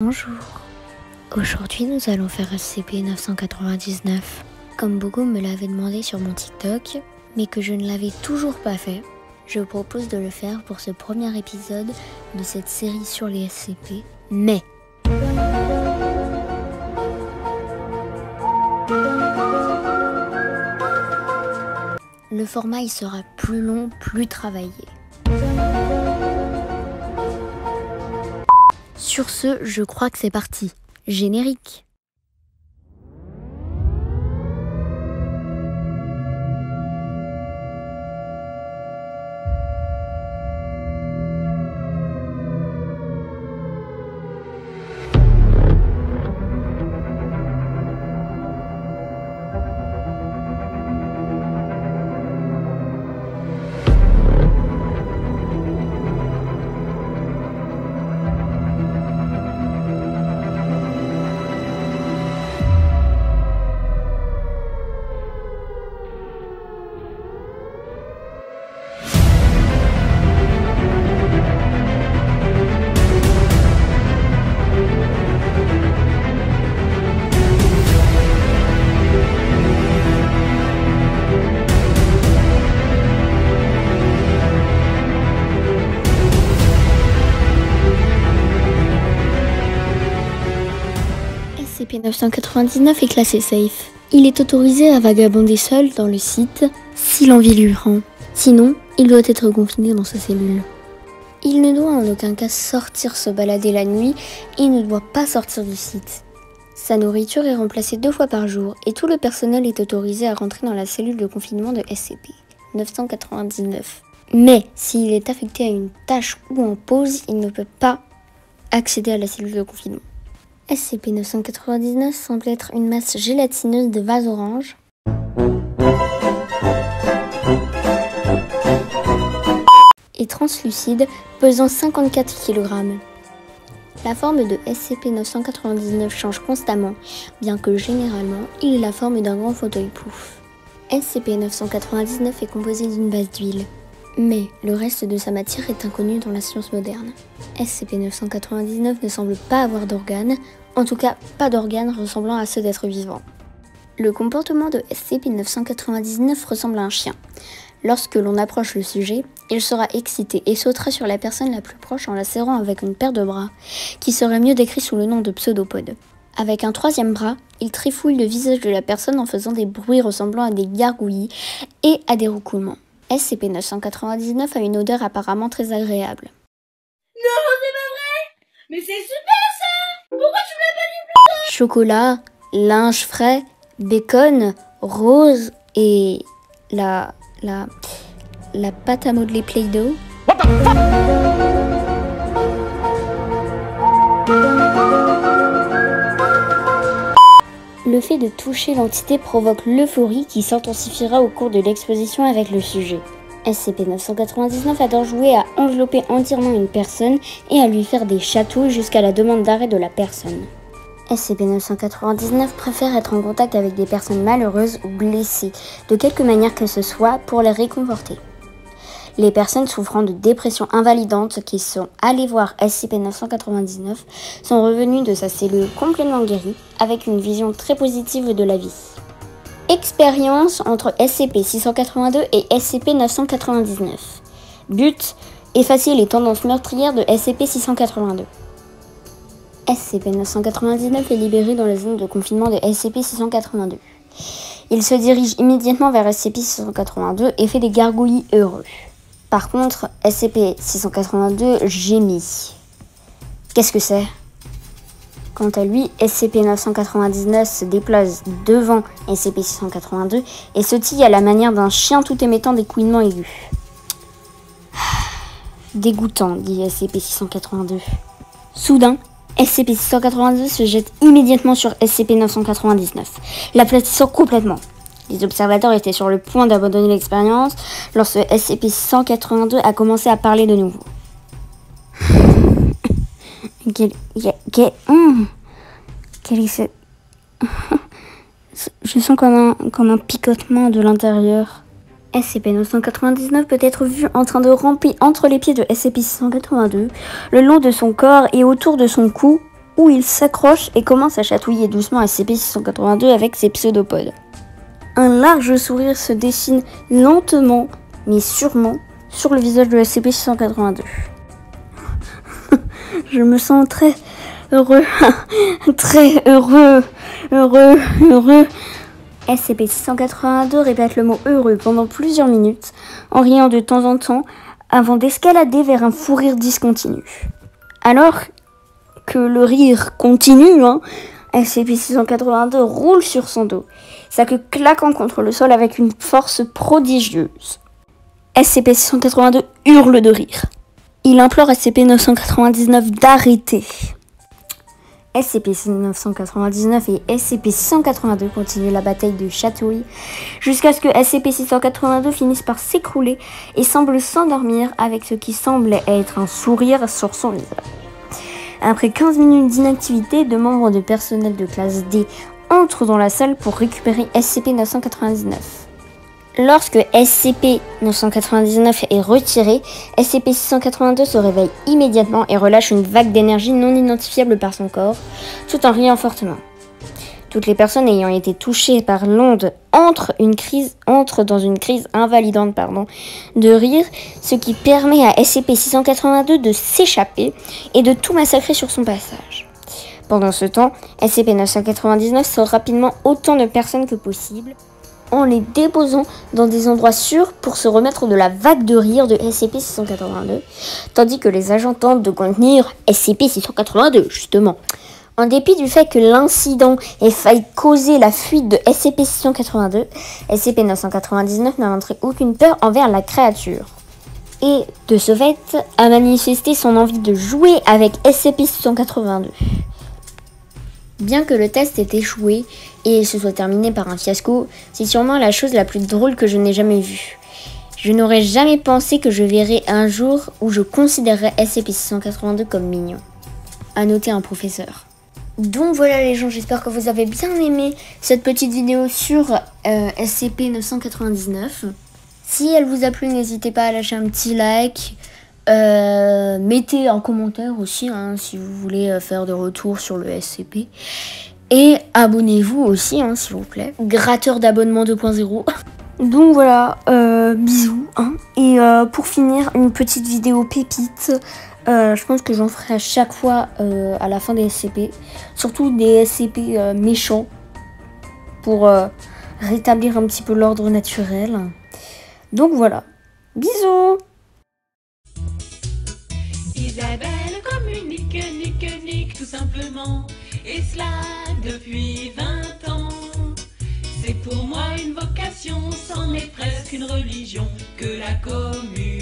Bonjour, aujourd'hui nous allons faire SCP-999. Comme beaucoup me l'avaient demandé sur mon TikTok, mais que je ne l'avais toujours pas fait, je vous propose de le faire pour ce premier épisode de cette série sur les SCP. Mais le format il sera plus long, plus travaillé. Sur ce, je crois que c'est parti. Générique. SCP-999 est classé safe. Il est autorisé à vagabonder seul dans le site si l'envie lui rend. Sinon, il doit être confiné dans sa cellule. Il ne doit en aucun cas sortir se balader la nuit et ne doit pas sortir du site. Sa nourriture est remplacée 2 fois par jour et tout le personnel est autorisé à rentrer dans la cellule de confinement de SCP-999. Mais s'il est affecté à une tâche ou en pause, il ne peut pas accéder à la cellule de confinement. SCP-999 semble être une masse gélatineuse de vase orange et translucide, pesant 54 kg. La forme de SCP-999 change constamment, bien que généralement, il ait la forme d'un grand fauteuil pouf. SCP-999 est composé d'une base d'huile, mais le reste de sa matière est inconnu dans la science moderne. SCP-999 ne semble pas avoir d'organes, en tout cas pas d'organes ressemblant à ceux d'êtres vivants. Le comportement de SCP-999 ressemble à un chien. Lorsque l'on approche le sujet, il sera excité et sautera sur la personne la plus proche en la serrant avec une paire de bras, qui serait mieux décrit sous le nom de pseudopode. Avec un 3e bras, il trifouille le visage de la personne en faisant des bruits ressemblant à des gargouillis et à des roucoulements. SCP-999 a une odeur apparemment très agréable. Non, c'est pas vrai! Mais c'est super ça! Pourquoi tu me l'as pas dit plus tôt? Chocolat, linge frais, bacon, rose et la pâte à modeler Play-Doh. What the fuck? Le fait de toucher l'entité provoque l'euphorie qui s'intensifiera au cours de l'exposition avec le sujet. SCP-999 adore jouer à envelopper entièrement une personne et à lui faire des chatouilles jusqu'à la demande d'arrêt de la personne. SCP-999 préfère être en contact avec des personnes malheureuses ou blessées, de quelque manière que ce soit, pour les réconforter. Les personnes souffrant de dépression invalidante qui sont allées voir SCP-999 sont revenues de sa cellule complètement guéries, avec une vision très positive de la vie. Expérience entre SCP-682 et SCP-999. But, effacer les tendances meurtrières de SCP-682. SCP-999 est libéré dans la zone de confinement de SCP-682. Il se dirige immédiatement vers SCP-682 et fait des gargouillis heureux. Par contre, SCP-682 gémit. Qu'est-ce que c'est? Quant à lui, SCP-999 se déplace devant SCP-682 et sautille à la manière d'un chien tout émettant des couinements aigus. Dégoûtant, dit SCP-682. Soudain, SCP-682 se jette immédiatement sur SCP-999, l'aplatissant complètement. Les observateurs étaient sur le point d'abandonner l'expérience lorsque SCP-682 a commencé à parler de nouveau. Quel est ce... Je sens comme un picotement de l'intérieur. SCP-999 peut être vu en train de ramper entre les pieds de SCP-682, le long de son corps et autour de son cou où il s'accroche et commence à chatouiller doucement SCP-682 avec ses pseudopodes. Un large sourire se dessine lentement, mais sûrement, sur le visage de SCP-682. Je me sens très heureux, très heureux. SCP-682 répète le mot heureux pendant plusieurs minutes, en riant de temps en temps, avant d'escalader vers un fou rire discontinu. Alors que le rire continue, SCP-682 roule sur son dos, sa queue claquant contre le sol avec une force prodigieuse. SCP-682 hurle de rire. Il implore SCP-999 d'arrêter. SCP-999 et SCP-682 continuent la bataille de chatouille jusqu'à ce que SCP-682 finisse par s'écrouler et semble s'endormir avec ce qui semble être un sourire sur son visage. Après 15 minutes d'inactivité, deux membres du personnel de classe D entrent dans la salle pour récupérer SCP-999. Lorsque SCP-999 est retiré, SCP-682 se réveille immédiatement et relâche une vague d'énergie non identifiable par son corps, tout en riant fortement. Toutes les personnes ayant été touchées par l'onde entrent dans une crise invalidante de rire, ce qui permet à SCP-682 de s'échapper et de tout massacrer sur son passage. Pendant ce temps, SCP-999 sort rapidement autant de personnes que possible, en les déposant dans des endroits sûrs pour se remettre de la vague de rire de SCP-682, tandis que les agents tentent de contenir SCP-682, justement. En dépit du fait que l'incident ait failli causer la fuite de SCP-682, SCP-999 n'a montré aucune peur envers la créature. Et, de ce fait, a manifesté son envie de jouer avec SCP-682. Bien que le test ait échoué et se soit terminé par un fiasco, c'est sûrement la chose la plus drôle que je n'ai jamais vue. Je n'aurais jamais pensé que je verrais un jour où je considérerais SCP-682 comme mignon. A noter un professeur. Donc voilà les gens, j'espère que vous avez bien aimé cette petite vidéo sur SCP-999. Si elle vous a plu, n'hésitez pas à lâcher un petit like. Mettez un commentaire aussi si vous voulez faire des retours sur le SCP. Et abonnez-vous aussi s'il vous plaît. Gratteur d'abonnement 2.0. Donc voilà, bisous. Et pour finir, une petite vidéo pépite. Je pense que j'en ferai à chaque fois à la fin des SCP. Surtout des SCP méchants. Pour rétablir un petit peu l'ordre naturel. Donc voilà. Bisous. Isabelle communique, nique, tout simplement, et cela depuis 20 ans. C'est pour moi une vocation, c'en est presque une religion, que la commune